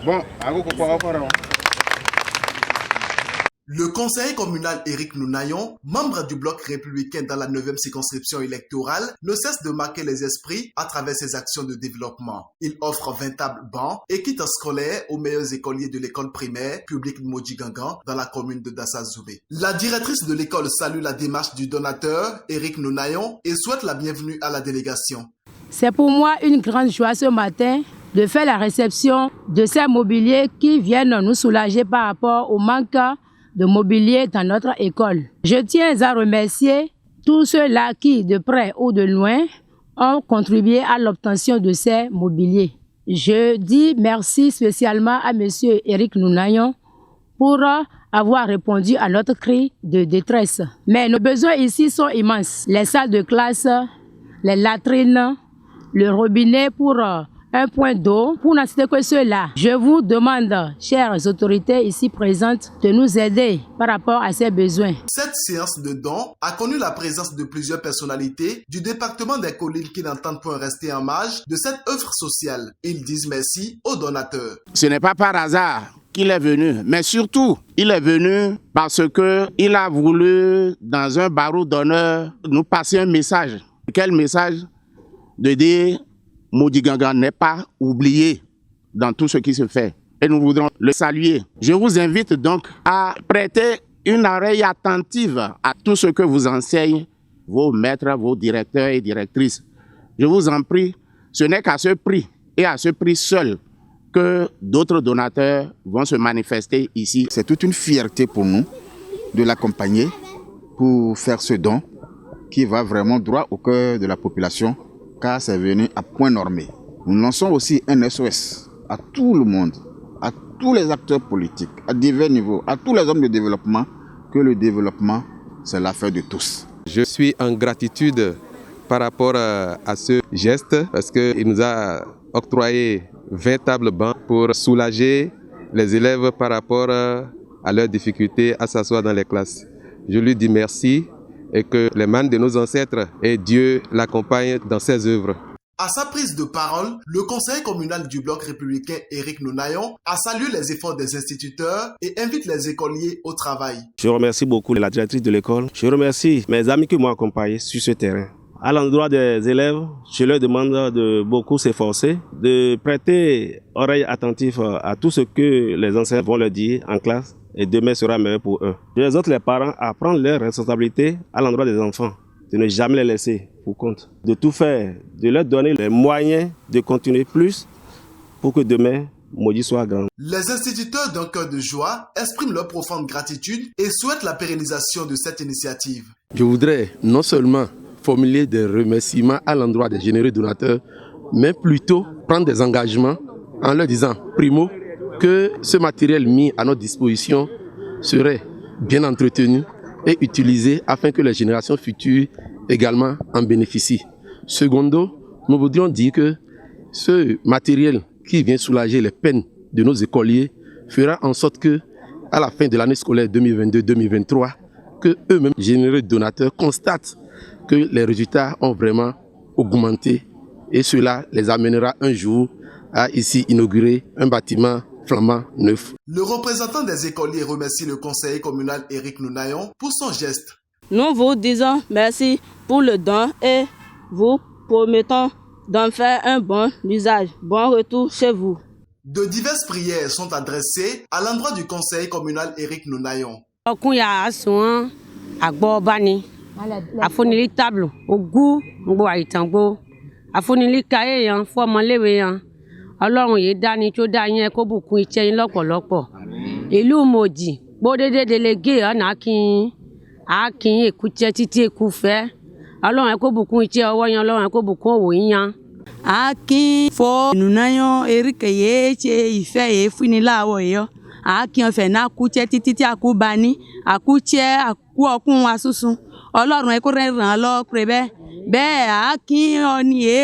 Bon, le conseiller communal Éric Nounayon, membre du bloc républicain dans la 9e circonscription électorale, ne cesse de marquer les esprits à travers ses actions de développement. Il offre 20 tables bancs et kits scolaires aux meilleurs écoliers de l'école primaire publique Modjigangan dans la commune de Dassazoubé. La directrice de l'école salue la démarche du donateur Éric Nounayon et souhaite la bienvenue à la délégation. C'est pour moi une grande joie ce matin de faire la réception de ces mobiliers qui viennent nous soulager par rapport au manque de mobilier dans notre école. Je tiens à remercier tous ceux-là qui, de près ou de loin, ont contribué à l'obtention de ces mobiliers. Je dis merci spécialement à M. Éric Nounayon pour avoir répondu à notre cri de détresse. Mais nos besoins ici sont immenses. Les salles de classe, les latrines, le robinet pour un point d'eau, pour n'en citer que ceux-là. Je vous demande, chères autorités ici présentes, de nous aider par rapport à ces besoins. Cette séance de dons a connu la présence de plusieurs personnalités du département des collines qui n'entendent point rester en marge de cette œuvre sociale. Ils disent merci aux donateurs. Ce n'est pas par hasard qu'il est venu, mais surtout, il est venu parce qu'il a voulu, dans un barreau d'honneur, nous passer un message. Quel message? De dire Modjigangan n'est pas oublié dans tout ce qui se fait. Et nous voudrons le saluer. Je vous invite donc à prêter une oreille attentive à tout ce que vous enseignent vos maîtres, vos directeurs et directrices. Je vous en prie, ce n'est qu'à ce prix et à ce prix seul que d'autres donateurs vont se manifester ici. C'est toute une fierté pour nous de l'accompagner pour faire ce don qui va vraiment droit au cœur de la population, car c'est venu à point normé. Nous lançons aussi un SOS à tout le monde, à tous les acteurs politiques, à divers niveaux, à tous les hommes de développement, que le développement, c'est l'affaire de tous. Je suis en gratitude par rapport à ce geste, parce qu'il nous a octroyé 20 tables bancs pour soulager les élèves par rapport à leurs difficultés à s'asseoir dans les classes. Je lui dis merci et que les mains de nos ancêtres et Dieu l'accompagnent dans ses œuvres. À sa prise de parole, le conseiller communal du bloc républicain Éric Nounayon a salué les efforts des instituteurs et invite les écoliers au travail. Je remercie beaucoup la directrice de l'école. Je remercie mes amis qui m'ont accompagné sur ce terrain. À l'endroit des élèves, je leur demande de beaucoup s'efforcer, de prêter oreille attentive à tout ce que les enseignants vont leur dire en classe et demain sera meilleur pour eux. Je exhorte les parents à prendre leurs responsabilités à l'endroit des enfants, de ne jamais les laisser pour compte, de tout faire, de leur donner les moyens de continuer plus pour que demain, Modji soit grand. Les instituteurs d'un cœur de joie expriment leur profonde gratitude et souhaitent la pérennisation de cette initiative. Je voudrais non seulement formuler des remerciements à l'endroit des généreux donateurs, mais plutôt prendre des engagements en leur disant, primo, que ce matériel mis à notre disposition serait bien entretenu et utilisé afin que les générations futures également en bénéficient. Secondo, nous voudrions dire que ce matériel qui vient soulager les peines de nos écoliers fera en sorte que, à la fin de l'année scolaire 2022-2023, que eux-mêmes, généreux donateurs, constatent que les résultats ont vraiment augmenté et cela les amènera un jour à ici inaugurer un bâtiment flambant neuf. Le représentant des écoliers remercie le conseiller communal Éric Nounayon pour son geste. Nous vous disons merci pour le don et vous promettons d'en faire un bon usage. Bon retour chez vous. De diverses prières sont adressées à l'endroit du conseiller communal Éric Nounayon. Afonili table ogu ngbo aitango afonili kaye yan fo ọmọléwé yan Ọlọ́run yìí dání tó dá yín kó bùkún iṣẹ́ yín lọ́pọ̀lọpọ̀ ìlú Modji gbódédé délégué ọ̀nà akin èkújẹ títí èkú fẹ́ Ọlọ́run kó bùkún iṣẹ́ ọwọ́ yín Ọlọ́run kó bùkún òwò yín yan. Akin fo Nounayon Éric yé ṣe ìfẹ́ yé fúnni láwọ̀ yọ akin ọ̀fẹ́ náà kújẹ títí tí a kú bá ní àkújẹ àkú ọkùn asúsun Ọlọ́run kó ràn án lọ pé bẹ́ẹ̀ akin ọ̀ni yé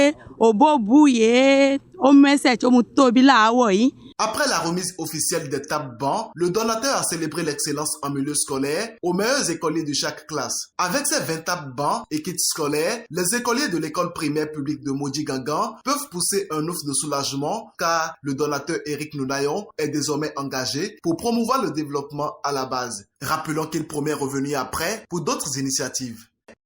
òbóbù yé ó mẹ́sẹ̀ tó mu tóbi láwọ̀ yìí Après la remise officielle des tables-bancs, le donateur a célébré l'excellence en milieu scolaire aux meilleurs écoliers de chaque classe. Avec ces 20 tables-bancs et kits scolaires, les écoliers de l'école primaire publique de Modji-Gangan peuvent pousser un ouf de soulagement car le donateur Éric Nounayon est désormais engagé pour promouvoir le développement à la base. Rappelons qu'il promet revenir après pour d'autres initiatives.